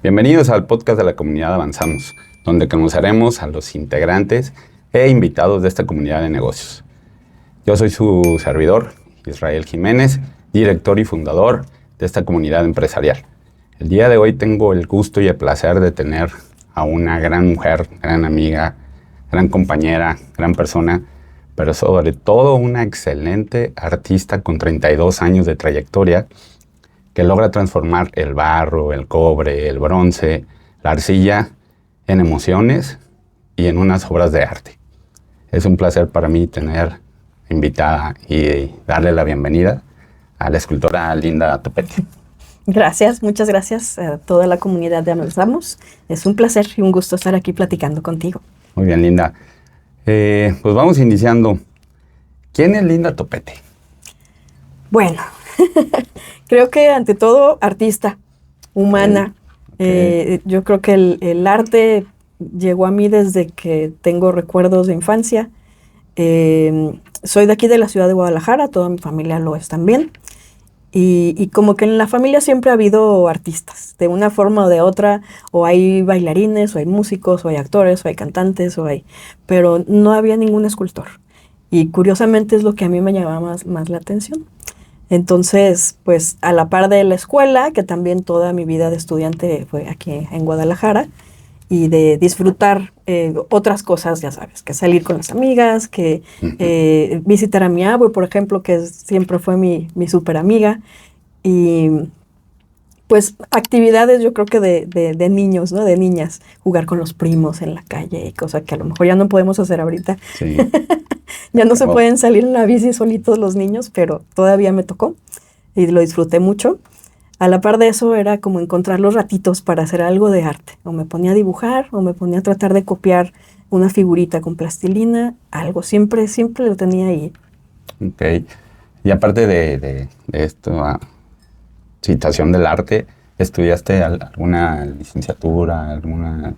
Bienvenidos al podcast de la comunidad Avanzamos, donde conoceremos a los integrantes e invitados de esta comunidad de negocios. Yo soy su servidor, Israel Jiménez, director y fundador de esta comunidad empresarial. El día de hoy tengo el gusto y el placer de tener a una gran mujer, gran amiga, gran compañera, gran persona, pero sobre todo una excelente artista con 32 años de trayectoria que logra transformar el barro, el cobre, el bronce, la arcilla en emociones y en unas obras de arte. Es un placer para mí tener invitada y darle la bienvenida a la escultora Linda Topete. Gracias, muchas gracias a toda la comunidad de Avanzamos. Es un placer y un gusto estar aquí platicando contigo. Muy bien, Linda. Pues vamos iniciando. ¿Quién es Linda Topete? Bueno, creo que ante todo artista, humana. Okay. Yo creo que el arte llegó a mí desde que tengo recuerdos de infancia. Soy de aquí de la ciudad de Guadalajara, toda mi familia lo es también. Y como que en la familia siempre ha habido artistas, de una forma o de otra, o hay bailarines, o hay músicos, o hay actores, o hay cantantes, pero no había ningún escultor. Y curiosamente es lo que a mí me llamaba más la atención. Entonces, pues a la par de la escuela, que también toda mi vida de estudiante fue aquí en Guadalajara, y de disfrutar otras cosas, ya sabes, que salir con las amigas, que visitar a mi abue, por ejemplo, que siempre fue mi súper amiga, y pues actividades yo creo que de niños, ¿no? De niñas, jugar con los primos en la calle, y cosa que a lo mejor ya no podemos hacer ahorita. Sí. Ya no se pueden salir en la bici solitos los niños, pero todavía me tocó y lo disfruté mucho. A la par de eso era como encontrar los ratitos para hacer algo de arte. O me ponía a dibujar, o me ponía a tratar de copiar una figurita con plastilina, algo. Siempre lo tenía ahí. Ok. Y aparte de esto, situación del arte, ¿estudiaste alguna licenciatura, alguna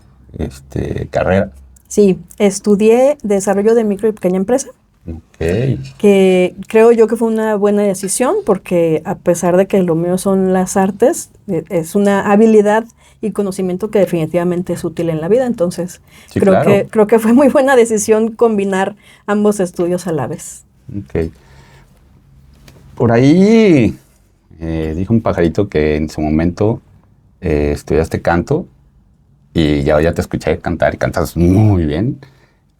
carrera? Sí, estudié desarrollo de micro y pequeña empresa. Okay. Que creo yo que fue una buena decisión porque a pesar de que lo mío son las artes, es una habilidad y conocimiento que definitivamente es útil en la vida. Entonces, sí, creo que fue muy buena decisión combinar ambos estudios a la vez. Okay. Por ahí dijo un pajarito que en su momento estudiaste canto y ya te escuché cantar y cantas muy bien.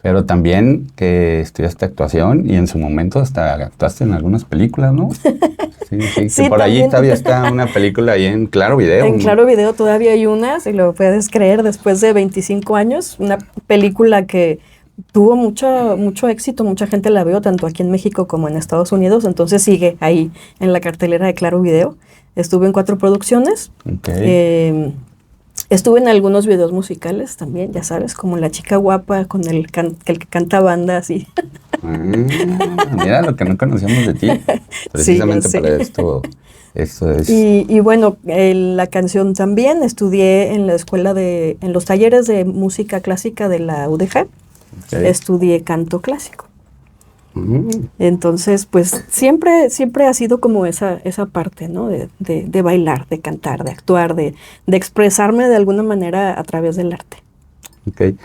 Pero también que estudiaste actuación y en su momento hasta actuaste en algunas películas, ¿no? Sí, sí, que por también. allí todavía está una película ahí en Claro Video. En Claro Video todavía hay una, si lo puedes creer, después de 25 años, una película que tuvo mucho éxito, mucha gente la vio, tanto aquí en México como en Estados Unidos, entonces sigue ahí en la cartelera de Claro Video. Estuve en 4 producciones. Okay. Estuve en algunos videos musicales también, ya sabes, como La Chica Guapa, con el que canta banda, así. Mira lo que no conocíamos de ti. Precisamente sí, para esto es... Y bueno, la canción también, estudié en la escuela en los talleres de música clásica de la UDG, okay. Estudié canto clásico. Entonces, pues siempre ha sido como esa parte, ¿no? De bailar, de cantar, de actuar, de expresarme de alguna manera a través del arte. Ok.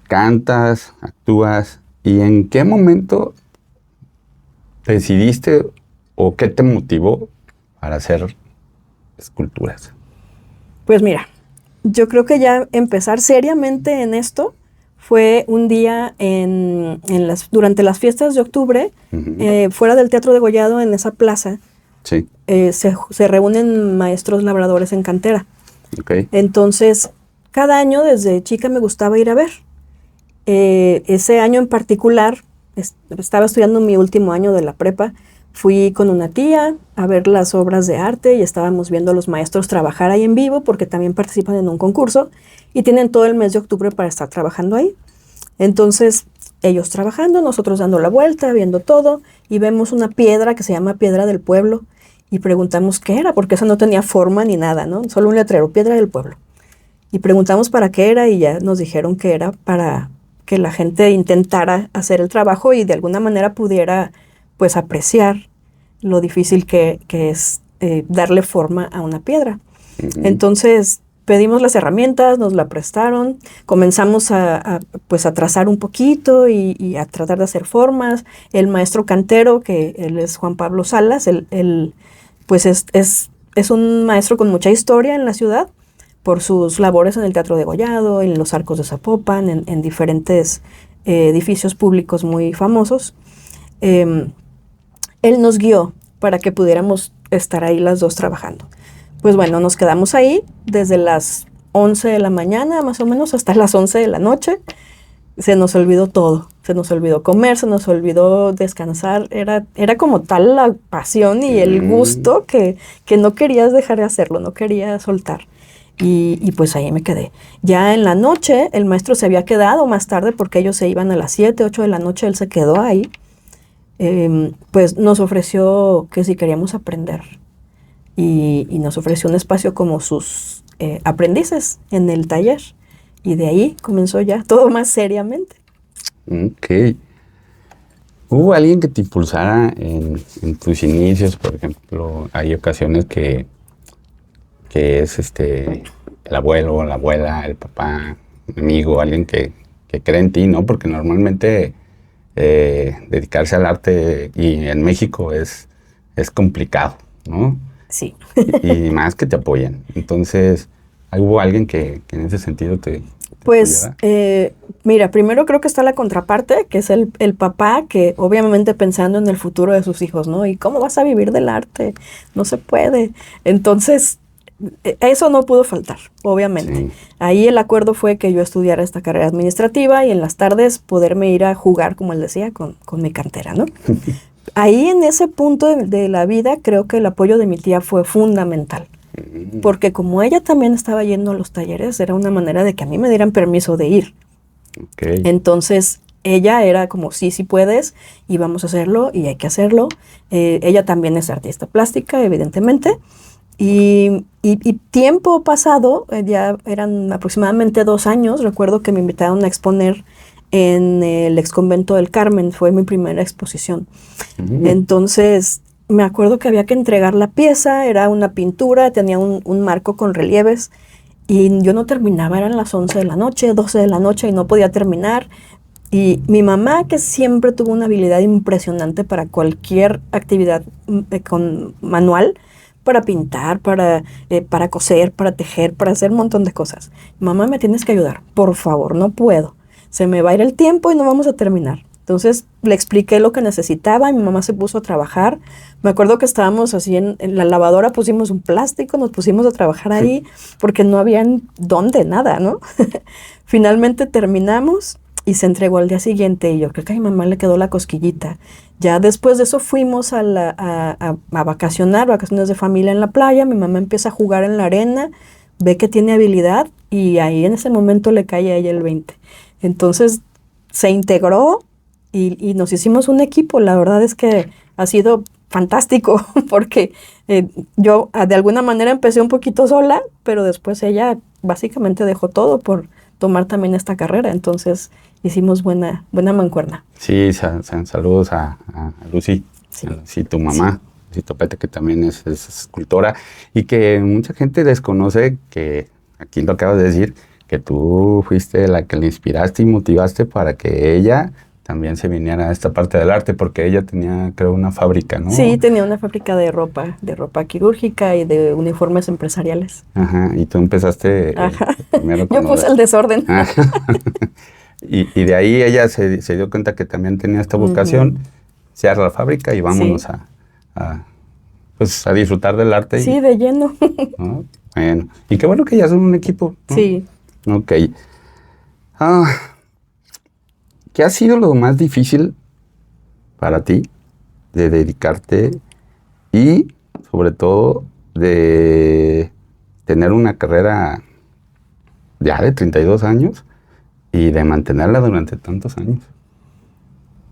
Cantas, actúas, ¿y en qué momento decidiste o qué te motivó para hacer esculturas? Pues mira, yo creo que ya empezar seriamente en esto fue un día durante las fiestas de octubre, fuera del Teatro Degollado, en esa plaza, sí. Se reúnen maestros labradores en cantera. Okay. Entonces, cada año desde chica me gustaba ir a ver. Ese año en particular, estaba estudiando mi último año de la prepa, fui con una tía a ver las obras de arte y estábamos viendo a los maestros trabajar ahí en vivo porque también participan en un concurso y tienen todo el mes de octubre para estar trabajando ahí. Entonces, ellos trabajando, nosotros dando la vuelta, viendo todo, y vemos una piedra que se llama Piedra del Pueblo y preguntamos qué era, porque esa no tenía forma ni nada, ¿no? Solo un letrero, Piedra del Pueblo. Y preguntamos para qué era y ya nos dijeron que era para que la gente intentara hacer el trabajo y de alguna manera pudiera pues apreciar lo difícil que es darle forma a una piedra. Entonces pedimos las herramientas, nos la prestaron, comenzamos pues a trazar un poquito y a tratar de hacer formas. El maestro cantero, que él es Juan Pablo Salas, él pues es un maestro con mucha historia en la ciudad por sus labores en el Teatro Degollado, en los Arcos de Zapopan, en diferentes edificios públicos muy famosos. Él nos guió para que pudiéramos estar ahí las dos trabajando. Pues bueno, nos quedamos ahí desde las 11 de la mañana, más o menos, hasta las 11 de la noche. Se nos olvidó todo. Se nos olvidó comer, se nos olvidó descansar. Era como tal la pasión y el gusto que no querías dejar de hacerlo, no querías soltar. Y pues ahí me quedé. Ya en la noche, el maestro se había quedado más tarde porque ellos se iban a las 7, 8 de la noche, él se quedó ahí. Pues nos ofreció que si queríamos aprender. Y nos ofreció un espacio como sus aprendices en el taller. Y de ahí comenzó ya todo más seriamente. Ok. ¿Hubo alguien que te impulsara en tus inicios? Por ejemplo, hay ocasiones que es el abuelo, la abuela, el papá, un amigo, alguien que cree en ti, ¿no? Porque normalmente dedicarse al arte y en México es complicado, ¿no? Sí. y más que te apoyen. Entonces, ¿hubo alguien que en ese sentido te Pues, mira, primero creo que está la contraparte, que es el papá, que obviamente pensando en el futuro de sus hijos, ¿no? ¿Y cómo vas a vivir del arte? No se puede. Entonces, eso no pudo faltar, obviamente. Sí. Ahí el acuerdo fue que yo estudiara esta carrera administrativa y en las tardes poderme ir a jugar, como él decía, con mi cantera, ¿no? Ahí en ese punto de la vida creo que el apoyo de mi tía fue fundamental. Porque como ella también estaba yendo a los talleres, era una manera de que a mí me dieran permiso de ir. Okay. Entonces, ella era como, sí puedes, y vamos a hacerlo, y hay que hacerlo. Ella también es artista plástica, evidentemente. Y tiempo pasado, ya eran aproximadamente 2 años, recuerdo que me invitaron a exponer en el Exconvento del Carmen, fue mi primera exposición. Entonces, me acuerdo que había que entregar la pieza, era una pintura, tenía un marco con relieves, y yo no terminaba, eran las 11 de la noche, 12 de la noche, y no podía terminar. Y mi mamá, que siempre tuvo una habilidad impresionante para cualquier actividad con manual, para pintar, para coser, para tejer, para hacer un montón de cosas. Mamá, me tienes que ayudar, por favor, no puedo. Se me va a ir el tiempo y no vamos a terminar. Entonces le expliqué lo que necesitaba y mi mamá se puso a trabajar. Me acuerdo que estábamos así en la lavadora, pusimos un plástico, nos pusimos a trabajar ahí porque no había dónde, nada, ¿no? Finalmente terminamos y se entregó al día siguiente y yo creo que a mi mamá le quedó la cosquillita. Ya después de eso fuimos a vacacionar, vacaciones de familia en la playa. Mi mamá empieza a jugar en la arena, ve que tiene habilidad y ahí en ese momento le cae a ella el 20. Entonces se integró y nos hicimos un equipo. La verdad es que ha sido fantástico porque yo de alguna manera empecé un poquito sola, pero después ella básicamente dejó todo por tomar también esta carrera. Entonces hicimos buena mancuerna. Sí, saludos a Lucy, Sí. a Lucy, tu mamá, Lucy Topete, que también es escultora y que mucha gente desconoce que, aquí lo acabas de decir, que tú fuiste la que le inspiraste y motivaste para que ella también se viniera a esta parte del arte, porque ella tenía, creo, una fábrica, ¿no? Sí, tenía una fábrica de ropa quirúrgica y de uniformes empresariales. Ajá, y tú empezaste primero con Yo puse el desorden. Y de ahí ella se dio cuenta que también tenía esta vocación, cierra la fábrica y vámonos Sí. pues a disfrutar del arte. Sí, de lleno. ¿No? Bueno, y qué bueno que ya son un equipo, ¿no? Sí. Ok. ¿Qué ha sido lo más difícil para ti de dedicarte y sobre todo de tener una carrera ya de 32 años y de mantenerla durante tantos años?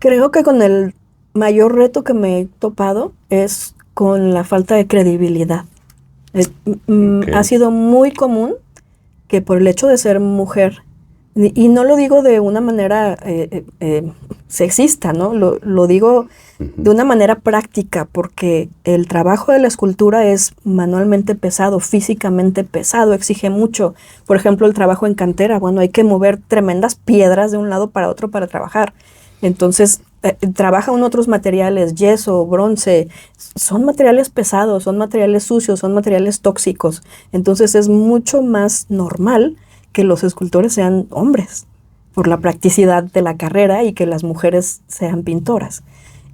Creo que con el mayor reto que me he topado es con la falta de credibilidad. Okay. Ha sido muy común que por el hecho de ser mujer, y no lo digo de una manera sexista, ¿no? Lo digo de una manera práctica, porque el trabajo de la escultura es manualmente pesado, físicamente pesado, exige mucho. Por ejemplo, el trabajo en cantera, bueno, hay que mover tremendas piedras de un lado para otro para trabajar. Entonces, trabaja en otros materiales, yeso, bronce, son materiales pesados, son materiales sucios, son materiales tóxicos. Entonces, es mucho más normal que los escultores sean hombres, por la practicidad de la carrera, y que las mujeres sean pintoras.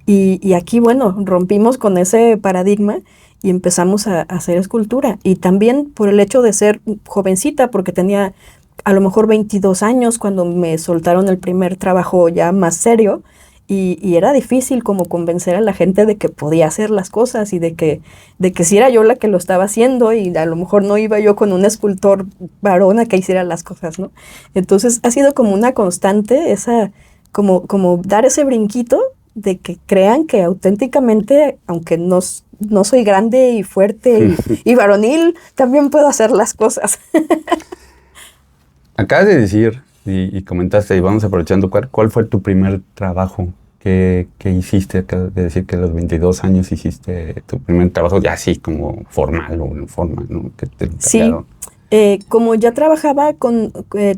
Y aquí, bueno, rompimos con ese paradigma y empezamos a hacer escultura. Y también por el hecho de ser jovencita, porque tenía a lo mejor 22 años cuando me soltaron el primer trabajo ya más serio, y era difícil como convencer a la gente de que podía hacer las cosas y de que sí era yo la que lo estaba haciendo, y a lo mejor no iba yo con un escultor varón a que hiciera las cosas, ¿no? Entonces ha sido como una constante esa, como dar ese brinquito de que crean que auténticamente, aunque no soy grande y fuerte y varonil, también puedo hacer las cosas. Acabas de decir y comentaste, y vamos aprovechando, ¿cuál fue tu primer trabajo que hiciste? Acabas de decir que a los 22 años hiciste tu primer trabajo, ya así como formal o en forma, ¿no? Que te encargaron. Sí, como ya trabajaba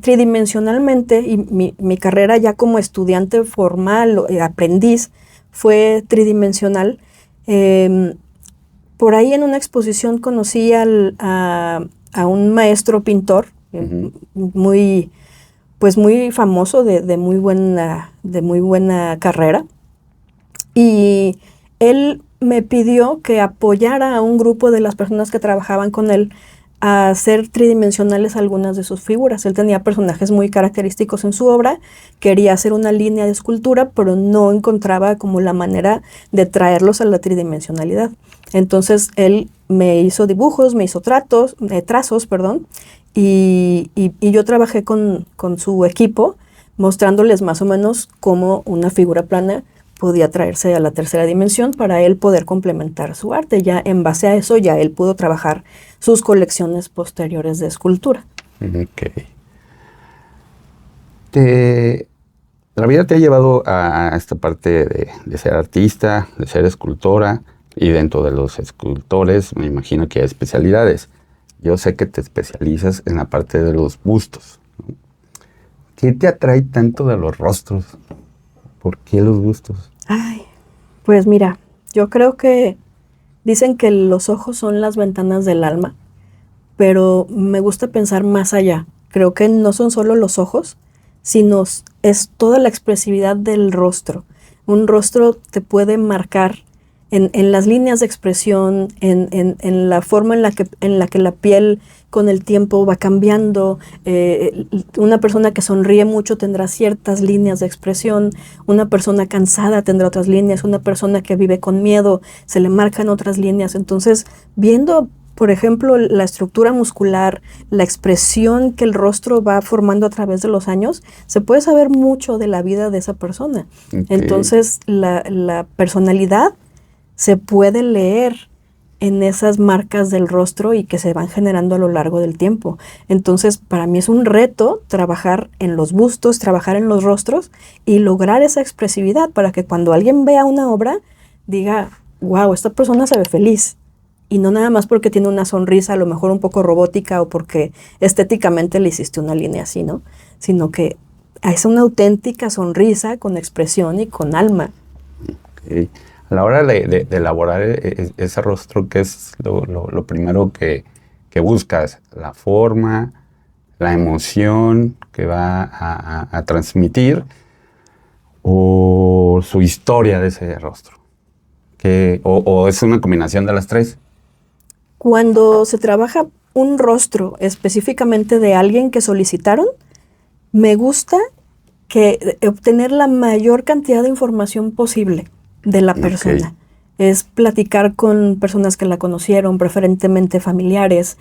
tridimensionalmente, y mi carrera ya como estudiante formal, aprendiz, fue tridimensional. Por ahí en una exposición conocí a un maestro pintor, muy famoso, de muy buena carrera, y él me pidió que apoyara a un grupo de las personas que trabajaban con él a hacer tridimensionales algunas de sus figuras. Él tenía personajes muy característicos en su obra, quería hacer una línea de escultura, pero no encontraba como la manera de traerlos a la tridimensionalidad. Entonces él me hizo dibujos, me hizo trazos, y yo trabajé con su equipo, mostrándoles más o menos cómo una figura plana podía traerse a la tercera dimensión para él poder complementar su arte. Ya en base a eso, ya él pudo trabajar sus colecciones posteriores de escultura. Ok. La vida te ha llevado a esta parte de ser artista, de ser escultora, y dentro de los escultores me imagino que hay especialidades. Yo sé que te especializas en la parte de los bustos, ¿no? ¿Qué te atrae tanto de los rostros? ¿Por qué los bustos? Ay, pues mira, yo creo que dicen que los ojos son las ventanas del alma, pero me gusta pensar más allá. Creo que no son solo los ojos, sino es toda la expresividad del rostro. Un rostro te puede marcar en las líneas de expresión, en la forma en la que la piel con el tiempo va cambiando. Una persona que sonríe mucho tendrá ciertas líneas de expresión, una persona cansada tendrá otras líneas, una persona que vive con miedo se le marcan otras líneas. Entonces, viendo, por ejemplo, la estructura muscular, la expresión que el rostro va formando a través de los años, se puede saber mucho de la vida de esa persona. Okay. Entonces, la personalidad se puede leer en esas marcas del rostro y que se van generando a lo largo del tiempo. Entonces, para mí es un reto trabajar en los bustos, trabajar en los rostros y lograr esa expresividad para que cuando alguien vea una obra diga, wow, esta persona se ve feliz. Y no nada más porque tiene una sonrisa a lo mejor un poco robótica o porque estéticamente le hiciste una línea así, ¿no? Sino que es una auténtica sonrisa con expresión y con alma. Okay. A la hora de elaborar ese rostro, ¿qué es lo primero que buscas? ¿La forma, la emoción que va a transmitir o su historia de ese rostro? ¿O es una combinación de las tres? Cuando se trabaja un rostro específicamente de alguien que solicitaron, me gusta obtener la mayor cantidad de información posible de la persona. Okay. Es platicar con personas que la conocieron, preferentemente familiares,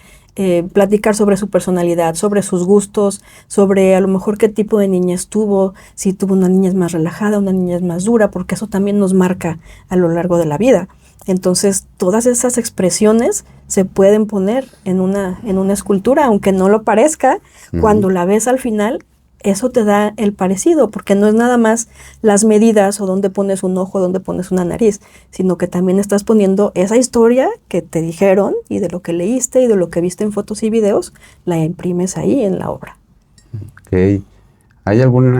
platicar sobre su personalidad, sobre sus gustos, sobre a lo mejor qué tipo de niñez tuvo, si tuvo una niñez más relajada, una niñez más dura, porque eso también nos marca a lo largo de la vida. Entonces, todas esas expresiones se pueden poner en una escultura, aunque no lo parezca. Cuando la ves al final, eso te da el parecido, porque no es nada más las medidas o dónde pones un ojo, dónde pones una nariz, sino que también estás poniendo esa historia que te dijeron y de lo que leíste y de lo que viste en fotos y videos, la imprimes ahí en la obra. Ok. ¿Hay algún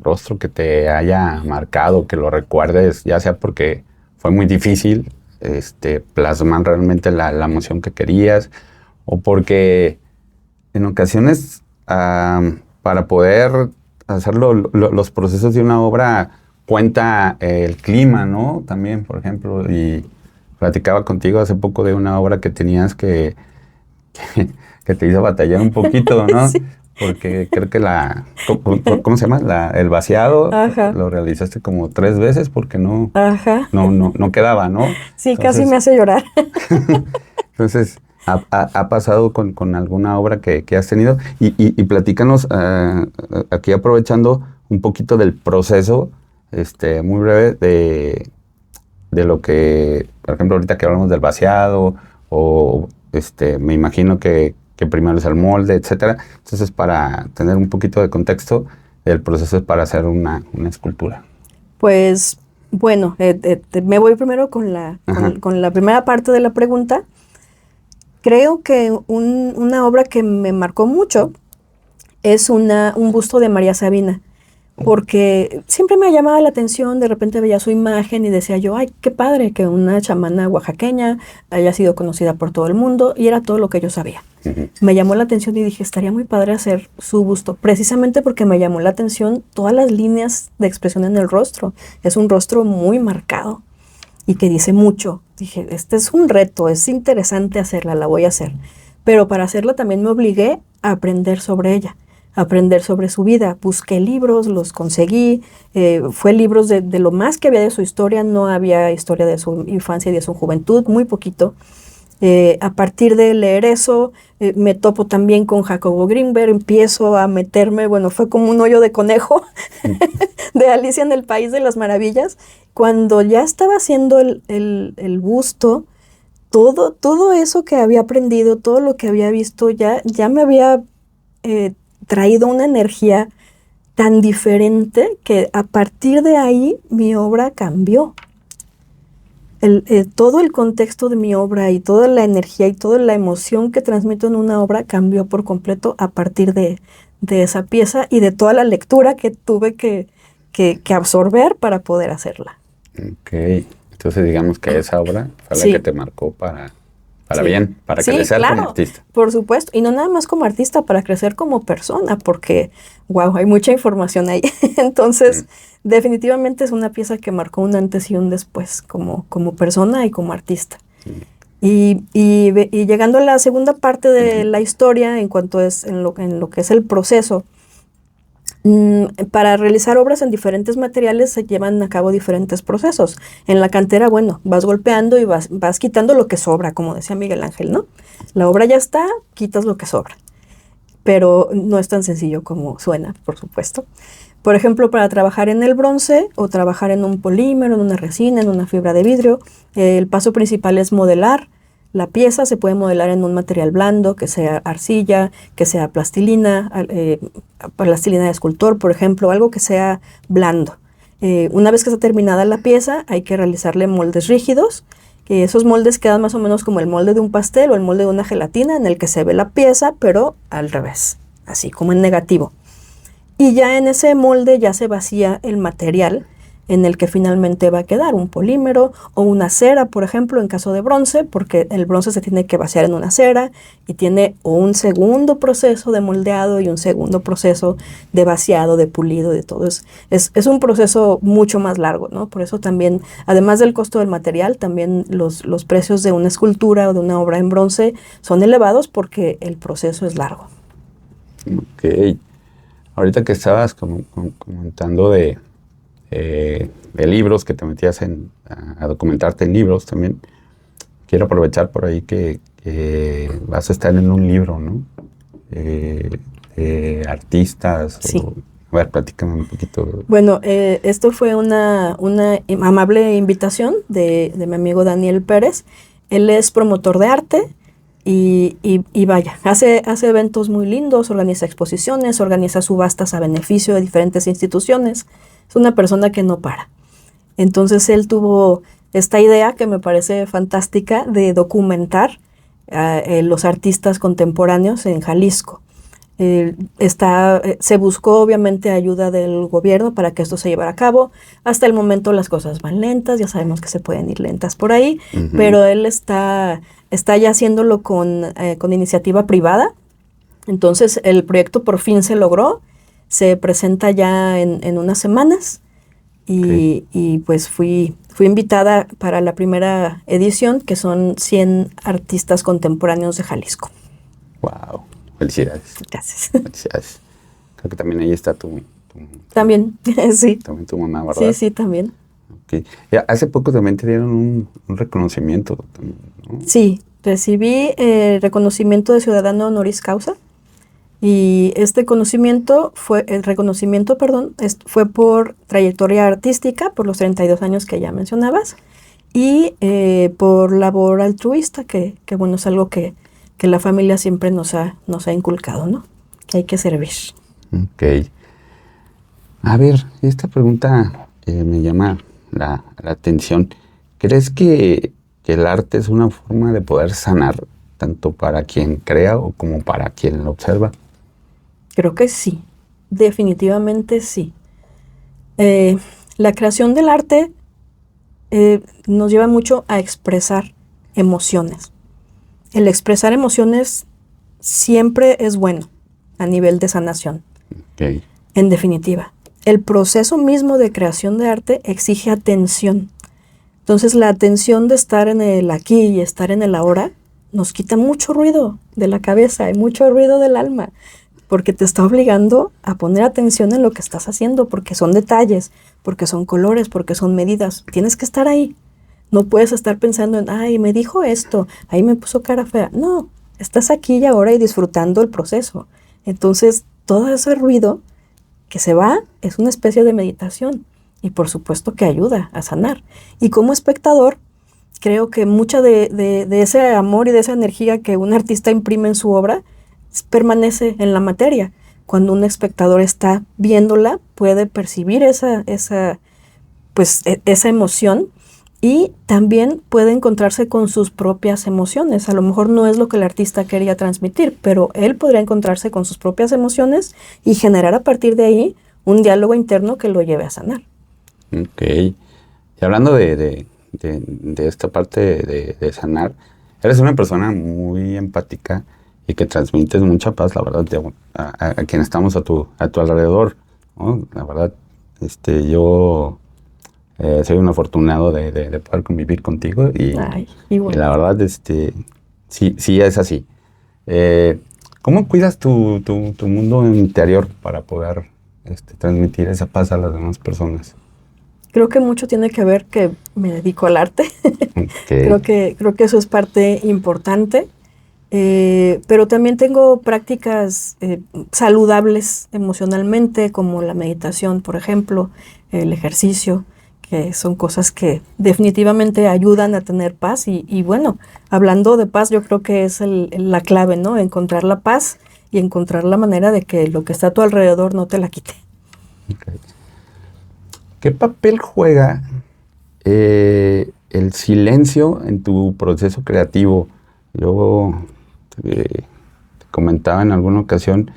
rostro que te haya marcado, que lo recuerdes, ya sea porque fue muy difícil plasmar realmente la emoción que querías, o porque en ocasiones para poder hacer los procesos de una obra cuenta el clima, ¿no? También, por ejemplo, y platicaba contigo hace poco de una obra que tenías que te hizo batallar un poquito, ¿no? Sí. Porque creo que ¿cómo se llama? El vaciado. Ajá. Lo realizaste como 3 veces porque Ajá. no quedaba, ¿no? Sí, Entonces, casi me hace llorar. entonces, ¿ha pasado con alguna obra que has tenido? Y platícanos, aquí aprovechando un poquito del proceso, muy breve, de lo que, por ejemplo, ahorita que hablamos del vaciado, o me imagino que primero es el molde, etcétera. Entonces, para tener un poquito de contexto, el proceso es para hacer una escultura. Pues, bueno, me voy primero con con la primera parte de la pregunta. Creo que una obra que me marcó mucho es un busto de María Sabina, porque siempre me llamaba la atención, de repente veía su imagen y decía yo, ay, qué padre que una chamana oaxaqueña haya sido conocida por todo el mundo, y era todo lo que yo sabía. Uh-huh. Me llamó la atención y dije, estaría muy padre hacer su busto, precisamente porque me llamó la atención todas las líneas de expresión en el rostro. Es un rostro muy marcado y que dice mucho. Dije, este es un reto, es interesante hacerla, la voy a hacer. Pero para hacerla también me obligué a aprender sobre ella, a aprender sobre su vida. Busqué libros, los conseguí, fue libros de lo más que había de su historia, no había historia de su infancia y de su juventud, muy poquito. A partir de leer eso, me topo también con Jacobo Grinberg, empiezo a meterme, bueno, fue como un hoyo de conejo de Alicia en el País de las Maravillas. Cuando ya estaba haciendo el busto, todo eso que había aprendido, todo lo que había visto, ya me había traído una energía tan diferente que a partir de ahí mi obra cambió. Todo el contexto de mi obra y toda la energía y toda la emoción que transmito en una obra cambió por completo a partir de esa pieza y de toda la lectura que tuve que absorber para poder hacerla. Ok, entonces digamos que esa obra fue la Sí. que te marcó para Sí. bien, para Sí, crecer claro, como artista. por supuesto. Y no nada más como artista, para crecer como persona, porque, wow, hay mucha información ahí. Entonces, definitivamente es una pieza que marcó un antes y un después como persona y como artista. Y llegando a la segunda parte de la historia, en cuanto es en lo que es el proceso, para realizar obras en diferentes materiales se llevan a cabo diferentes procesos. En la cantera, bueno, vas golpeando y vas quitando lo que sobra, como decía Miguel Ángel, ¿no? La obra ya está, quitas lo que sobra. Pero no es tan sencillo como suena, por supuesto. Por ejemplo, para trabajar en el bronce o trabajar en un polímero, en una resina, en una fibra de vidrio, el paso principal es modelar. La pieza se puede modelar en un material blando, que sea arcilla, que sea plastilina, plastilina de escultor, por ejemplo, algo que sea blando. Una vez que está terminada la pieza, hay que realizarle moldes rígidos. Esos moldes quedan más o menos como el molde de un pastel o el molde de una gelatina, en el que se ve la pieza, pero al revés, así como en negativo. Y ya en ese molde ya se vacía el material en el que finalmente va a quedar un polímero o una cera, por ejemplo, en caso de bronce, porque el bronce se tiene que vaciar en una cera y tiene un segundo proceso de moldeado y un segundo proceso de vaciado, de pulido, de todo. Es un proceso mucho más largo, ¿no? Por eso también, además del costo del material, también los precios de una escultura o de una obra en bronce son elevados porque el proceso es largo. Ok. Ahorita que estabas comentando de libros, que te metías a documentarte en libros también, quiero aprovechar por ahí que vas a estar en un libro, ¿no? De artistas. Sí. A ver, platícame un poquito. Bueno, esto fue una amable invitación de mi amigo Daniel Pérez. Él es promotor de arte, Y vaya, hace eventos muy lindos, organiza exposiciones, organiza subastas a beneficio de diferentes instituciones. Es una persona que no para. Entonces él tuvo esta idea que me parece fantástica de documentar los artistas contemporáneos en Jalisco. Se buscó obviamente ayuda del gobierno para que esto se llevara a cabo. Hasta el momento las cosas van lentas, ya sabemos que se pueden ir lentas por ahí, pero él está ya haciéndolo con iniciativa privada. Entonces el proyecto por fin se logró, se presenta ya en unas semanas y pues fui invitada para la primera edición, que son 100 artistas contemporáneos de Jalisco. Wow. Felicidades. Gracias. Felicidades. Creo que también ahí está tu también, sí. También tu mamá, ¿verdad? Sí, también. Okay. Hace poco también te dieron un reconocimiento, ¿no? Sí, recibí reconocimiento de ciudadano honoris causa y este reconocimiento fue por trayectoria artística, por los 32 años que ya mencionabas, y por labor altruista, que bueno, es algo que la familia siempre nos ha inculcado, ¿no? Que hay que servir. Ok. A ver, esta pregunta me llama la atención. ¿Crees que el arte es una forma de poder sanar, tanto para quien crea o como para quien lo observa? Creo que sí, definitivamente sí. La creación del arte nos lleva mucho a expresar emociones. El expresar emociones siempre es bueno a nivel de sanación. Okay. En definitiva, el proceso mismo de creación de arte exige atención. Entonces, la atención de estar en el aquí y estar en el ahora nos quita mucho ruido de la cabeza y mucho ruido del alma, porque te está obligando a poner atención en lo que estás haciendo, porque son detalles, porque son colores, porque son medidas. Tienes que estar ahí. No puedes estar pensando en, ay, me dijo esto, ahí me puso cara fea. No, estás aquí y ahora y disfrutando el proceso. Entonces, todo ese ruido que se va es una especie de meditación y por supuesto que ayuda a sanar. Y como espectador, creo que mucha de ese amor y de esa energía que un artista imprime en su obra permanece en la materia. Cuando un espectador está viéndola, puede percibir esa emoción. Y también puede encontrarse con sus propias emociones. A lo mejor no es lo que el artista quería transmitir, pero él podría encontrarse con sus propias emociones y generar a partir de ahí un diálogo interno que lo lleve a sanar. Ok. Y hablando de esta parte de sanar, eres una persona muy empática y que transmites mucha paz, la verdad, a quien estamos a tu alrededor, ¿no? La verdad, yo... soy un afortunado de poder convivir contigo y la verdad, sí es así. ¿Cómo cuidas tu mundo interior para poder transmitir esa paz a las demás personas? Creo que mucho tiene que ver que me dedico al arte. Okay. Creo que eso es parte importante. Pero también tengo prácticas saludables emocionalmente, como la meditación, por ejemplo, el ejercicio, que son cosas que definitivamente ayudan a tener paz. Y bueno, hablando de paz, yo creo que es la clave, ¿no? Encontrar la paz y encontrar la manera de que lo que está a tu alrededor no te la quite. Okay. ¿Qué papel juega el silencio en tu proceso creativo? Yo te comentaba en alguna ocasión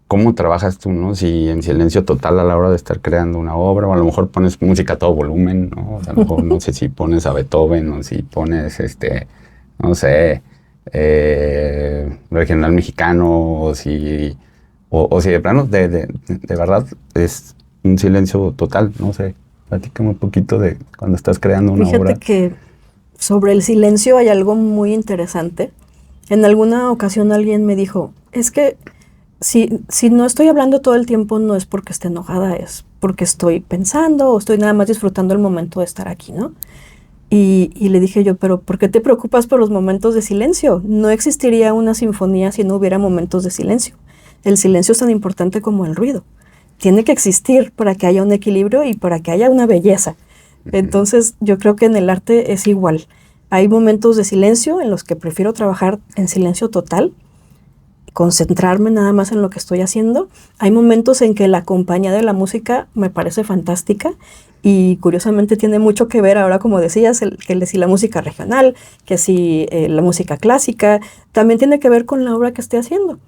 cómo trabajas tú, ¿no? Si en silencio total a la hora de estar creando una obra, o a lo mejor pones música a todo volumen, ¿no? O sea, a lo mejor no sé si pones a Beethoven o si pones, no sé, regional mexicano, o si de plano, de verdad es un silencio total, no sé. Platícame un poquito de cuando estás creando una obra. Fíjate que sobre el silencio hay algo muy interesante. En alguna ocasión alguien me dijo, es que si no estoy hablando todo el tiempo, no es porque esté enojada, es porque estoy pensando o estoy nada más disfrutando el momento de estar aquí, ¿no? Y le dije yo, pero ¿por qué te preocupas por los momentos de silencio? No existiría una sinfonía si no hubiera momentos de silencio. El silencio es tan importante como el ruido. Tiene que existir para que haya un equilibrio y para que haya una belleza. Entonces, yo creo que en el arte es igual. Hay momentos de silencio en los que prefiero trabajar en silencio total, concentrarme nada más en lo que estoy haciendo. Hay momentos en que la compañía de la música me parece fantástica y curiosamente tiene mucho que ver ahora, como decías, que si la música regional, que si la música clásica, también tiene que ver con la obra que esté haciendo.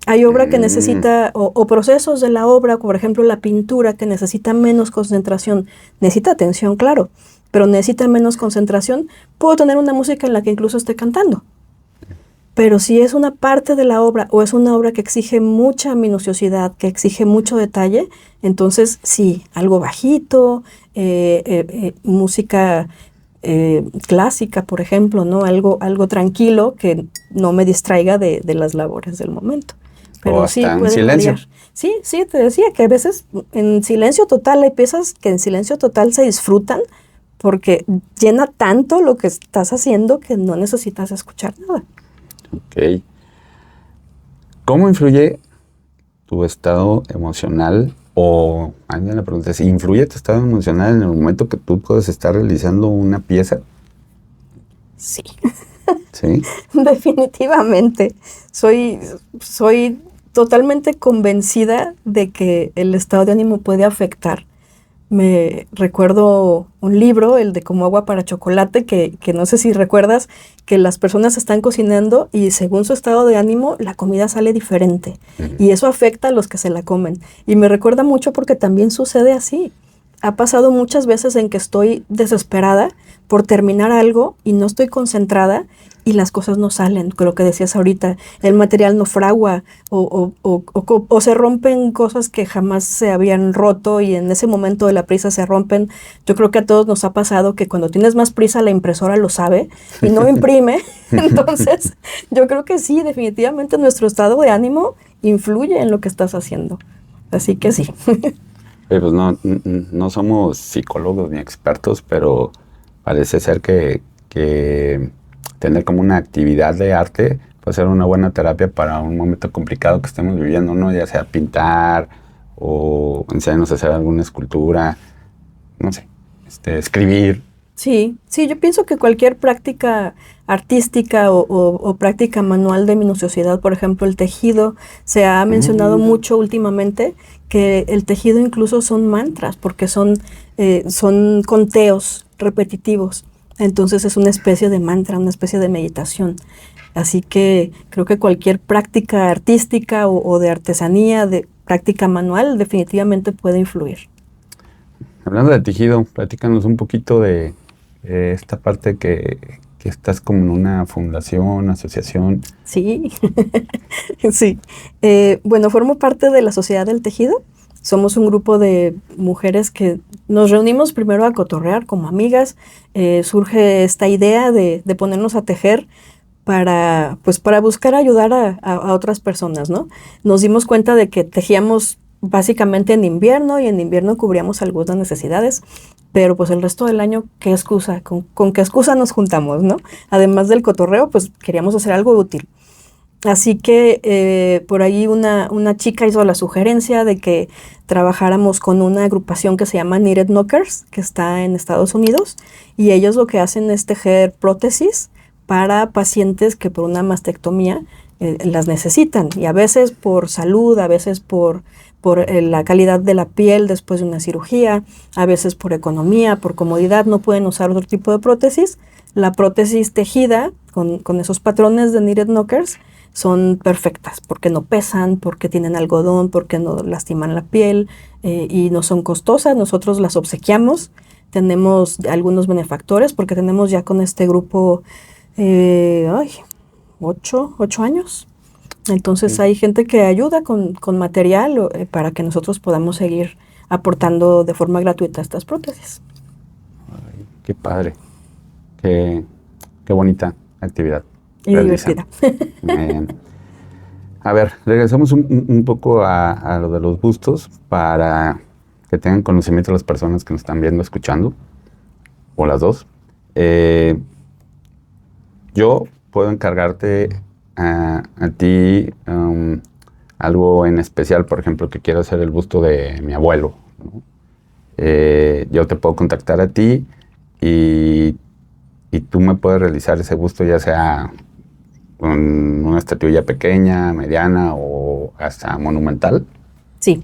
Hay obra que necesita, o procesos de la obra, por ejemplo la pintura, que necesita menos concentración, necesita atención, claro, pero necesita menos concentración. Puedo tener una música en la que incluso esté cantando. Pero si es una parte de la obra o es una obra que exige mucha minuciosidad, que exige mucho detalle, entonces sí, algo bajito, música clásica, por ejemplo, ¿no? Algo tranquilo que no me distraiga de las labores del momento. Pero o sí hasta en puede silencio. variar. Sí, sí, te decía que a veces en silencio total hay piezas que en silencio total se disfrutan porque llena tanto lo que estás haciendo que no necesitas escuchar nada. Ok. ¿Cómo influye tu estado emocional o, alguien le pregunta, si influye tu estado emocional en el momento que tú puedes estar realizando una pieza? Sí, Sí. definitivamente. Soy totalmente convencida de que el estado de ánimo puede afectar. Me recuerdo un libro, el de Como agua para chocolate, que no sé si recuerdas, que las personas están cocinando y según su estado de ánimo, la comida sale diferente. Y eso afecta a los que se la comen. Y me recuerda mucho porque también sucede así. Ha pasado muchas veces en que estoy desesperada por terminar algo y no estoy concentrada y las cosas no salen, con lo que decías ahorita, el material no fragua o se rompen cosas que jamás se habían roto y en ese momento de la prisa se rompen. Yo creo que a todos nos ha pasado que cuando tienes más prisa la impresora lo sabe y no imprime. Entonces, yo creo que sí, definitivamente nuestro estado de ánimo influye en lo que estás haciendo. Así que sí. Pues no somos psicólogos ni expertos, pero parece ser que tener como una actividad de arte puede ser una buena terapia para un momento complicado que estemos viviendo, ¿no? Ya sea pintar o enseñarnos a hacer alguna escultura, no sé, escribir. Sí, sí, yo pienso que cualquier práctica artística o práctica manual de minuciosidad, por ejemplo, el tejido, se ha mencionado mucho últimamente que el tejido incluso son mantras, porque son conteos repetitivos. Entonces es una especie de mantra, una especie de meditación. Así que creo que cualquier práctica artística o de artesanía, de práctica manual, definitivamente puede influir. Hablando de tejido, platícanos un poquito de esta parte que estás como en una fundación, asociación. Sí, sí. Bueno, formo parte de la Sociedad del Tejido. Somos un grupo de mujeres que nos reunimos primero a cotorrear como amigas. Surge esta idea de ponernos a tejer para buscar ayudar a otras personas, ¿no? Nos dimos cuenta de que tejíamos básicamente en invierno y en invierno cubríamos algunas necesidades, pero pues el resto del año, ¿qué excusa? ¿Con qué excusa nos juntamos, no? Además del cotorreo, pues queríamos hacer algo útil. Así que por ahí una chica hizo la sugerencia de que trabajáramos con una agrupación que se llama Knitted Knockers, que está en Estados Unidos, y ellos lo que hacen es tejer prótesis para pacientes que por una mastectomía las necesitan, y a veces por salud, a veces por la calidad de la piel después de una cirugía, a veces por economía, por comodidad, no pueden usar otro tipo de prótesis. La prótesis tejida con esos patrones de Knitted Knockers son perfectas, porque no pesan, porque tienen algodón, porque no lastiman la piel y no son costosas. Nosotros las obsequiamos, tenemos algunos benefactores, porque tenemos ya con este grupo 8 años. Entonces hay gente que ayuda con material para que nosotros podamos seguir aportando de forma gratuita estas prótesis. Ay, qué padre, qué bonita actividad. Y divertida. A ver, regresamos un poco a lo de los bustos para que tengan conocimiento las personas que nos están viendo, escuchando, o las dos. Yo puedo encargarte a ti algo en especial, por ejemplo, que quiero hacer el busto de mi abuelo, ¿no? Yo te puedo contactar a ti y y tú me puedes realizar ese busto, ya sea con una estatuilla pequeña, mediana o hasta monumental. Sí,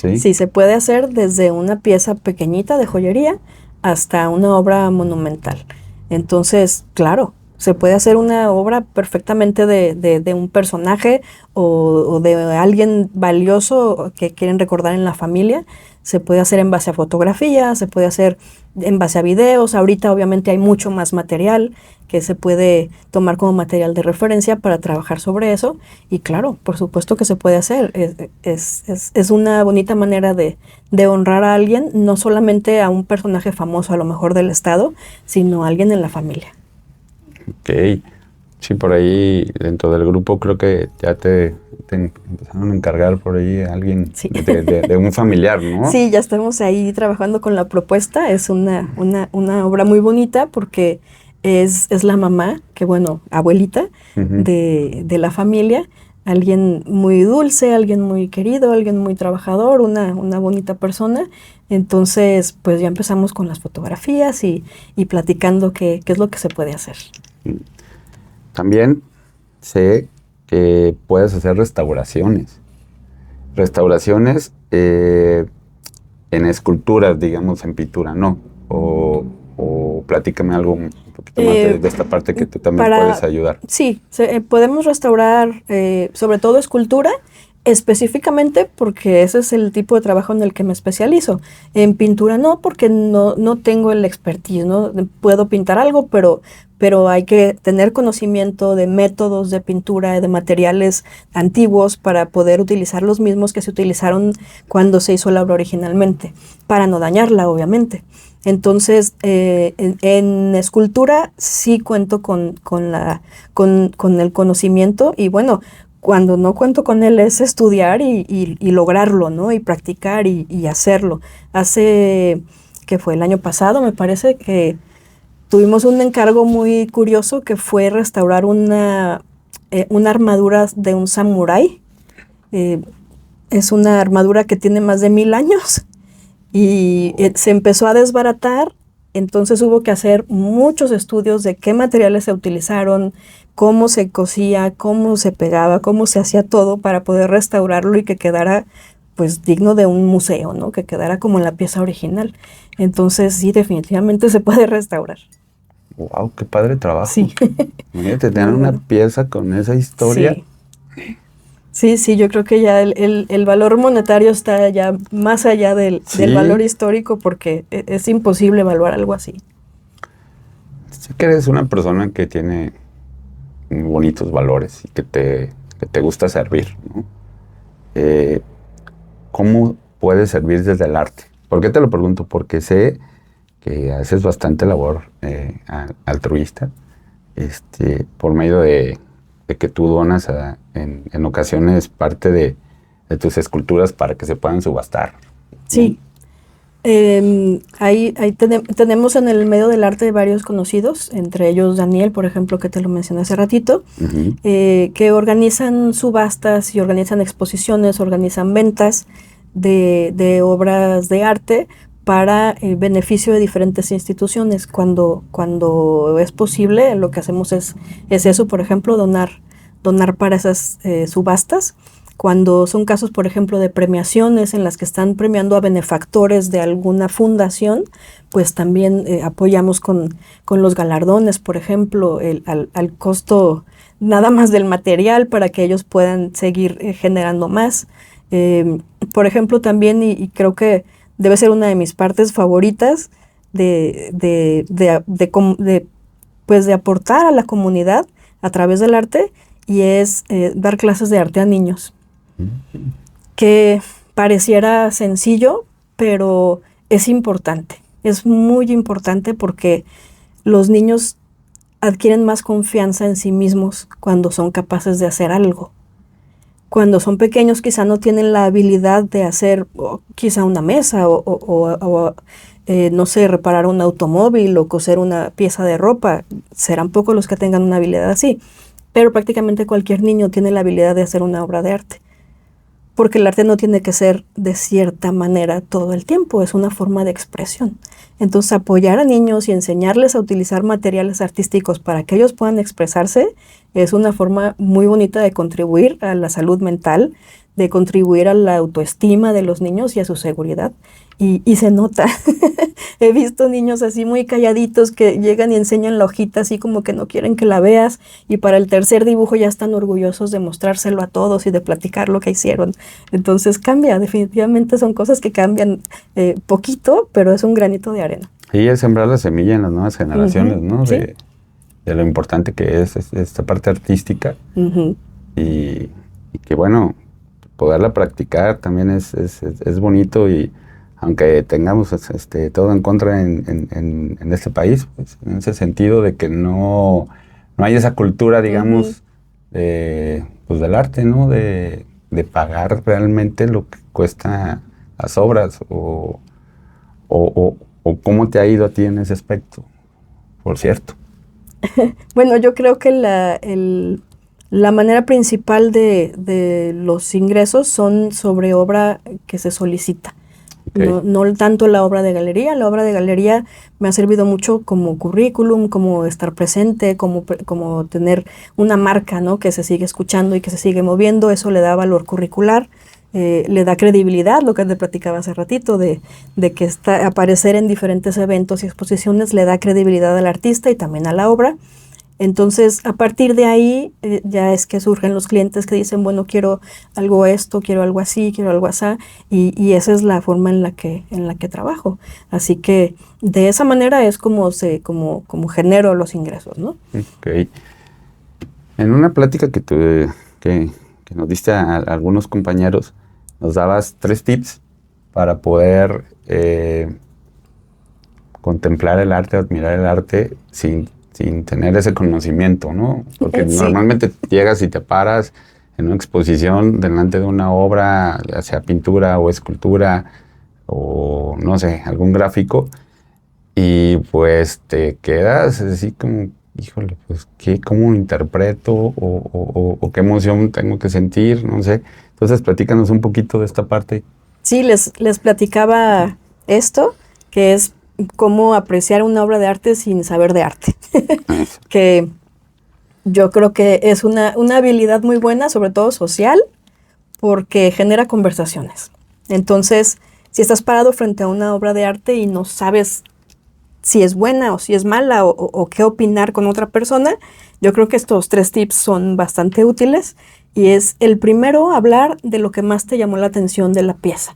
¿Sí? sí, se puede hacer desde una pieza pequeñita de joyería hasta una obra monumental. Entonces, claro, se puede hacer una obra perfectamente de un personaje o de alguien valioso que quieren recordar en la familia. Se puede hacer en base a fotografías, se puede hacer en base a videos. Ahorita obviamente hay mucho más material que se puede tomar como material de referencia para trabajar sobre eso. Y claro, por supuesto que se puede hacer. Es una bonita manera de honrar a alguien, no solamente a un personaje famoso a lo mejor del estado, sino a alguien en la familia. Ok. Sí, por ahí dentro del grupo creo que ya te empezaron a encargar por ahí a alguien Sí. de un familiar, ¿no? Sí, ya estamos ahí trabajando con la propuesta. Es una obra muy bonita porque es la mamá, que bueno, abuelita Ujú. de la familia, alguien muy dulce, alguien muy querido, alguien muy trabajador, una bonita persona. Entonces, pues ya empezamos con las fotografías y platicando qué es lo que se puede hacer. También sé que puedes hacer restauraciones. Restauraciones en esculturas, digamos, en pintura, ¿no? O platícame algo un poquito más Eh, de esta parte que tú también puedes para, ayudar. sí, podemos restaurar sobre todo escultura, específicamente porque ese es el tipo de trabajo en el que me especializo. En pintura no, porque no tengo el expertise, ¿no? Puedo pintar algo, pero hay que tener conocimiento de métodos de pintura, de materiales antiguos para poder utilizar los mismos que se utilizaron cuando se hizo la obra originalmente, para no dañarla, obviamente. Entonces, en escultura sí cuento con el conocimiento y bueno, cuando no cuento con él es estudiar y lograrlo, ¿no? Y practicar y hacerlo. Que fue el año pasado, me parece que tuvimos un encargo muy curioso que fue restaurar una armadura de un samurái. Eh, es una armadura que tiene más de 1000 años y se empezó a desbaratar, entonces hubo que hacer muchos estudios de qué materiales se utilizaron, cómo se cosía, cómo se pegaba, cómo se hacía todo para poder restaurarlo y que quedara pues digno de un museo, ¿no? Que quedara como en la pieza original. Entonces sí, definitivamente se puede restaurar. Wow, qué padre trabajo. Sí, Imagínate tener muy una bueno. pieza con esa historia. Sí. Sí, yo creo que ya el valor monetario está ya más allá del valor Sí, histórico porque es imposible evaluar algo así. sé que eres una persona que tiene muy bonitos valores y que te gusta servir, ¿no? Eh, ¿Cómo puedes servir desde el arte? ¿Por qué te lo pregunto? Porque sé que haces bastante labor altruista, por medio de que tú donas en ocasiones parte de tus esculturas para que se puedan subastar, ¿no? Sí, tenemos en el medio del arte varios conocidos, entre ellos Daniel, por ejemplo, que te lo mencioné hace ratito, Ujú. que organizan subastas y organizan exposiciones, organizan ventas de obras de arte para el beneficio de diferentes instituciones. Cuando es posible, lo que hacemos es eso, por ejemplo, donar para esas subastas. Cuando son casos, por ejemplo, de premiaciones en las que están premiando a benefactores de alguna fundación, pues también apoyamos con los galardones, por ejemplo, al costo nada más del material para que ellos puedan seguir generando más. Eh, por ejemplo, también, y creo que debe ser una de mis partes favoritas pues de aportar a la comunidad a través del arte, y es dar clases de arte a niños, que pareciera sencillo, pero es importante. Es muy importante porque los niños adquieren más confianza en sí mismos cuando son capaces de hacer algo. Cuando son pequeños quizá no tienen la habilidad de hacer quizá una mesa no sé, reparar un automóvil o coser una pieza de ropa. Serán pocos los que tengan una habilidad así, pero prácticamente cualquier niño tiene la habilidad de hacer una obra de arte. porque el arte no tiene que ser de cierta manera todo el tiempo, es una forma de expresión. Entonces, apoyar a niños y enseñarles a utilizar materiales artísticos para que ellos puedan expresarse es una forma muy bonita de contribuir a la salud mental, de contribuir a la autoestima de los niños y a su seguridad. Y se nota. He visto niños así muy calladitos que llegan y enseñan la hojita así como que no quieren que la veas, y para el tercer dibujo ya están orgullosos de mostrárselo a todos y de platicar lo que hicieron. Entonces cambia, definitivamente son cosas que cambian poquito, pero es un granito de arena. Y es sembrar la semilla en las nuevas generaciones, ¿no? Sí. De lo importante que es esta parte artística. Y que bueno, poderla practicar también es bonito, y aunque tengamos todo en contra en este país, pues, en ese sentido de que no hay esa cultura, digamos, pues del arte, ¿no? De pagar realmente lo que cuesta las obras, o cómo te ha ido a ti en ese aspecto, por cierto. Bueno, yo creo que la manera principal de los ingresos son sobre obra que se solicita. Okay. No tanto la obra de galería. La obra de galería me ha servido mucho como currículum, como estar presente, como tener una marca, ¿no? Que se sigue escuchando y que se sigue moviendo. Eso le da valor curricular, le da credibilidad, lo que te platicaba hace ratito, de que aparecer en diferentes eventos y exposiciones le da credibilidad al artista y también a la obra. Entonces, a partir de ahí, ya es que surgen los clientes que dicen, bueno, quiero algo esto, quiero algo así, quiero algo así, y esa es la forma en la que trabajo. Así que de esa manera es como genero los ingresos, ¿no? Ok. En una plática que nos diste a algunos compañeros, nos dabas 3 tips para poder contemplar el arte, admirar el arte sin tener ese conocimiento, ¿no? Porque sí, normalmente llegas y te paras en una exposición delante de una obra, ya sea pintura o escultura o, no sé, algún gráfico, y pues te quedas así como, híjole, pues, ¿cómo lo interpreto? O qué emoción tengo que sentir, no sé. Entonces, platícanos un poquito de esta parte. Sí, les platicaba esto, que es cómo apreciar una obra de arte sin saber de arte. Que yo creo que es una habilidad muy buena, sobre todo social, porque genera conversaciones. Entonces, si estás parado frente a una obra de arte y no sabes si es buena o si es mala o qué opinar con otra persona, yo creo que estos 3 tips son bastante útiles. Y es el primero, hablar de lo que más te llamó la atención de la pieza.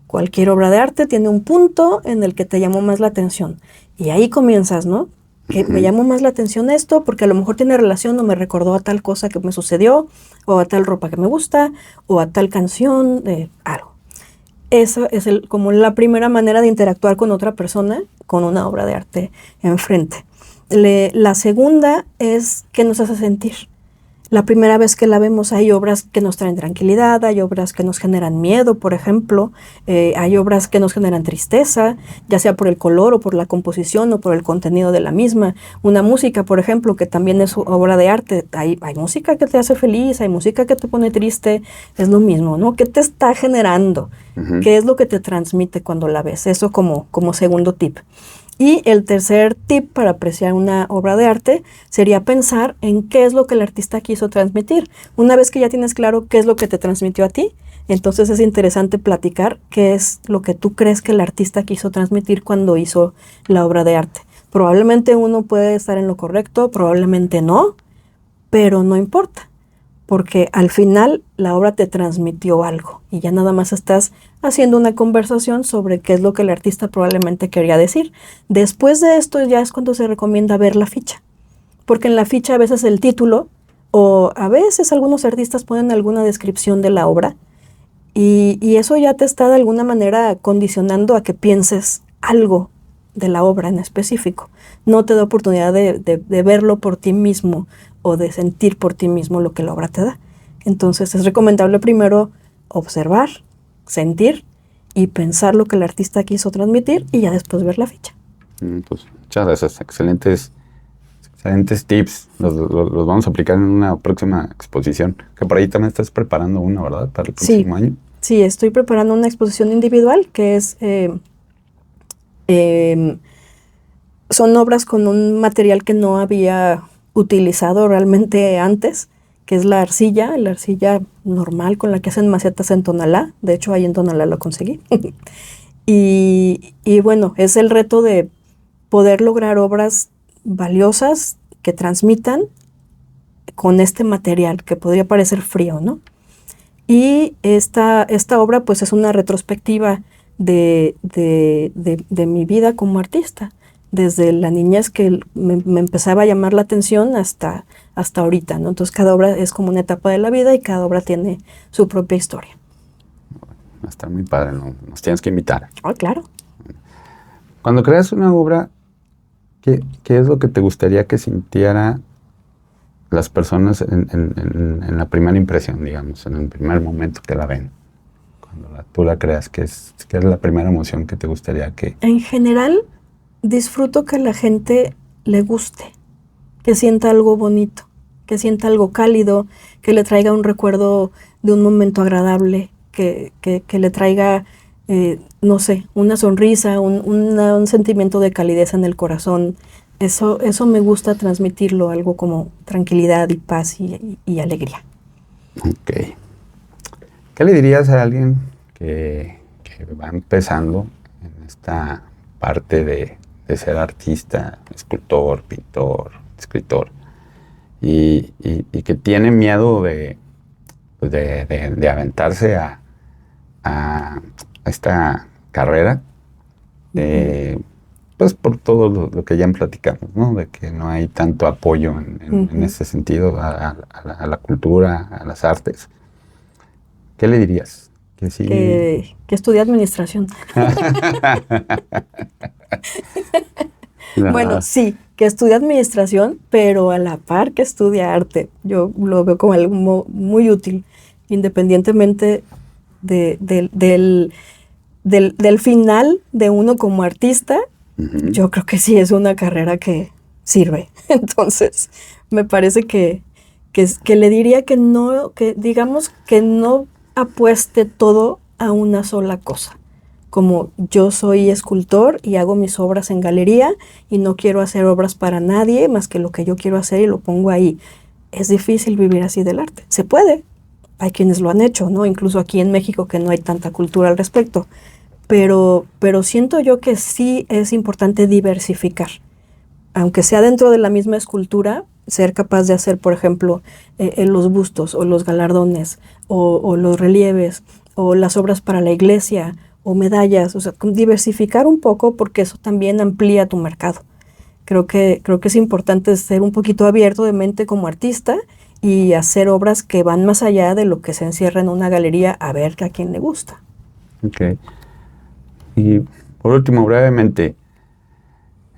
Cualquier obra de arte tiene un punto en el que te llamó más la atención. Y ahí comienzas, ¿no? Que me llamó más la atención esto porque a lo mejor tiene relación o me recordó a tal cosa que me sucedió, o a tal ropa que me gusta, o a tal canción, algo. Esa es como la primera manera de interactuar con otra persona con una obra de arte enfrente. La segunda es qué nos hace sentir. La primera vez que la vemos hay obras que nos traen tranquilidad, hay obras que nos generan miedo, por ejemplo, hay obras que nos generan tristeza, ya sea por el color o por la composición o por el contenido de la misma. Una música, por ejemplo, que también es obra de arte, hay música que te hace feliz, hay música que te pone triste, es lo mismo, ¿no? ¿Qué te está generando? ¿Qué es lo que te transmite cuando la ves? Eso como segundo tip. Y el tercer tip para apreciar una obra de arte sería pensar en qué es lo que el artista quiso transmitir. Una vez que ya tienes claro qué es lo que te transmitió a ti, entonces es interesante platicar qué es lo que tú crees que el artista quiso transmitir cuando hizo la obra de arte. Probablemente uno puede estar en lo correcto, probablemente no, pero no importa. Porque al final la obra te transmitió algo y ya nada más estás haciendo una conversación sobre qué es lo que el artista probablemente quería decir. Después de esto ya es cuando se recomienda ver la ficha, porque en la ficha a veces el título o a veces algunos artistas ponen alguna descripción de la obra y eso ya te está de alguna manera condicionando a que pienses algo de la obra en específico. No te da oportunidad de verlo por ti mismo o de sentir por ti mismo lo que la obra te da. Entonces es recomendable primero observar, sentir y pensar lo que el artista quiso transmitir y ya después ver la ficha. Pues muchas gracias, excelentes tips. Los vamos a aplicar en una próxima exposición, que por ahí también estás preparando una, ¿verdad? Para el próximo año. Sí, estoy preparando una exposición individual que es... son obras con un material que no había utilizado realmente antes, que es la arcilla normal con la que hacen macetas en Tonalá. De hecho, ahí en Tonalá lo conseguí. Y bueno, es el reto de poder lograr obras valiosas que transmitan con este material, que podría parecer frío, ¿no? Y esta obra pues es una retrospectiva de mi vida como artista, desde la niñez que me empezaba a llamar la atención hasta ahorita, ¿no? Entonces cada obra es como una etapa de la vida y cada obra tiene su propia historia. Va a estar muy padre, ¿no? Nos tienes que invitar. Oh, claro. Cuando creas una obra, ¿qué es lo que te gustaría que sintiera las personas en la primera impresión, digamos, en el primer momento que la ven? Cuando tú la creas, ¿qué es la primera emoción que te gustaría que...? En general, disfruto que la gente le guste, que sienta algo bonito, que sienta algo cálido, que le traiga un recuerdo de un momento agradable, que le traiga, no sé, una sonrisa, un sentimiento de calidez en el corazón. Eso me gusta transmitirlo, algo como tranquilidad y paz y alegría. Ok. ¿Qué le dirías a alguien que va empezando en esta parte de ser artista, escultor, pintor, escritor, y que tiene miedo de aventarse a esta carrera, pues por todo lo que ya platicamos, ¿no? De que no hay tanto apoyo en ese sentido a la cultura, a las artes? ¿Qué le dirías? Que sí. Que estudie administración. No. Bueno, sí, que estudie administración, pero a la par que estudia arte. Yo lo veo como algo muy útil, independientemente del final de uno como artista. Yo creo que sí es una carrera que sirve. Entonces, me parece que le diría que no, que digamos que no apueste todo a una sola cosa. Como yo soy escultor y hago mis obras en galería y no quiero hacer obras para nadie más que lo que yo quiero hacer y lo pongo ahí. Es difícil vivir así del arte. Se puede. Hay quienes lo han hecho, ¿no? Incluso aquí en México, que no hay tanta cultura al respecto. Pero siento yo que sí es importante diversificar. Aunque sea dentro de la misma escultura, ser capaz de hacer, por ejemplo, los bustos o los galardones o los relieves o las obras para la iglesia o medallas, o sea, diversificar un poco porque eso también amplía tu mercado. Creo que es importante ser un poquito abierto de mente como artista y hacer obras que van más allá de lo que se encierra en una galería a ver a quién le gusta. Ok. Y por último, brevemente,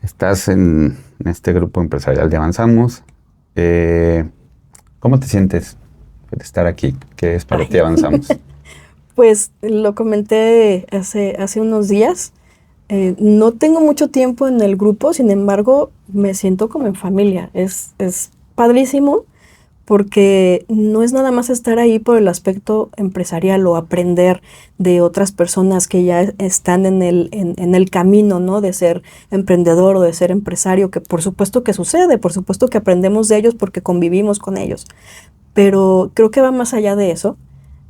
estás en este grupo empresarial de Avanzamos. ¿Cómo te sientes de estar aquí? ¿Qué es para ti Avanzamos? Pues lo comenté hace unos días. No tengo mucho tiempo en el grupo, sin embargo, me siento como en familia. Es padrísimo porque no es nada más estar ahí por el aspecto empresarial o aprender de otras personas que ya están en el camino, ¿no? De ser emprendedor o de ser empresario, que por supuesto que sucede, por supuesto que aprendemos de ellos porque convivimos con ellos. Pero creo que va más allá de eso.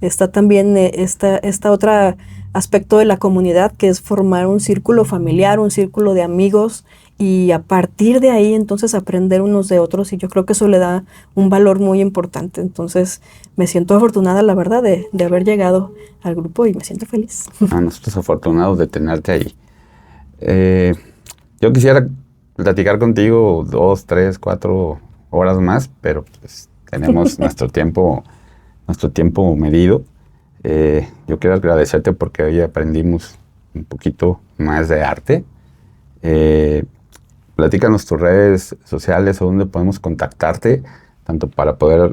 Está también esta otra aspecto de la comunidad, que es formar un círculo familiar, un círculo de amigos, y a partir de ahí entonces aprender unos de otros, y yo creo que eso le da un valor muy importante. Entonces me siento afortunada, la verdad, de haber llegado al grupo y me siento feliz. Nosotros afortunados de tenerte ahí. Yo quisiera platicar contigo 2, 3, 4 horas más, pero pues tenemos nuestro tiempo medido. Yo quiero agradecerte porque hoy aprendimos un poquito más de arte. Platícanos tus redes sociales o dónde podemos contactarte, tanto para poder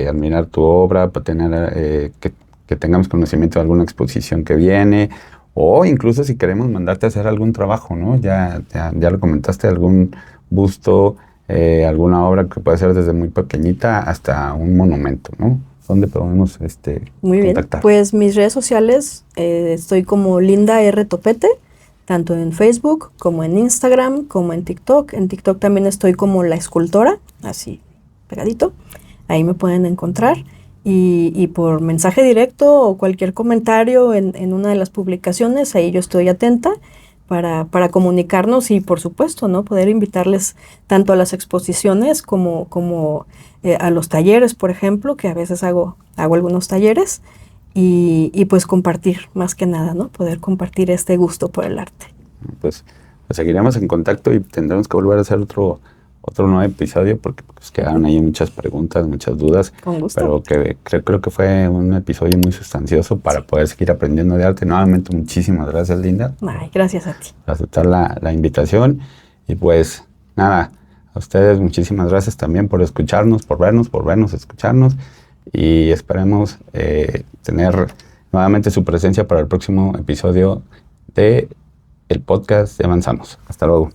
admirar tu obra, para tener que tengamos conocimiento de alguna exposición que viene, o incluso si queremos mandarte a hacer algún trabajo, ¿no? Ya lo comentaste, algún busto, alguna obra que puede ser desde muy pequeñita hasta un monumento, ¿no? ¿Dónde podemos Muy bien. contactar? Pues mis redes sociales, estoy como Linda R. Topete, tanto en Facebook como en Instagram, como en TikTok. En TikTok también estoy como La Escultora, así pegadito. Ahí me pueden encontrar. Y por mensaje directo o cualquier comentario en una de las publicaciones, ahí yo estoy atenta para comunicarnos y por supuesto, ¿no? Poder invitarles tanto a las exposiciones como a los talleres, por ejemplo, que a veces hago algunos talleres y pues compartir más que nada, ¿no? Poder compartir este gusto por el arte. Pues seguiremos en contacto y tendremos que volver a hacer otro nuevo episodio porque pues, quedaron ahí muchas preguntas, muchas dudas. Con gusto. Pero que creo que fue un episodio muy sustancioso para poder seguir aprendiendo de arte. Nuevamente, muchísimas gracias, Linda. Ay, gracias a ti. Por aceptar la invitación. Y pues nada, a ustedes muchísimas gracias también por escucharnos, por vernos, escucharnos. Y esperemos tener nuevamente su presencia para el próximo episodio de el podcast de Avanzamos. Hasta luego.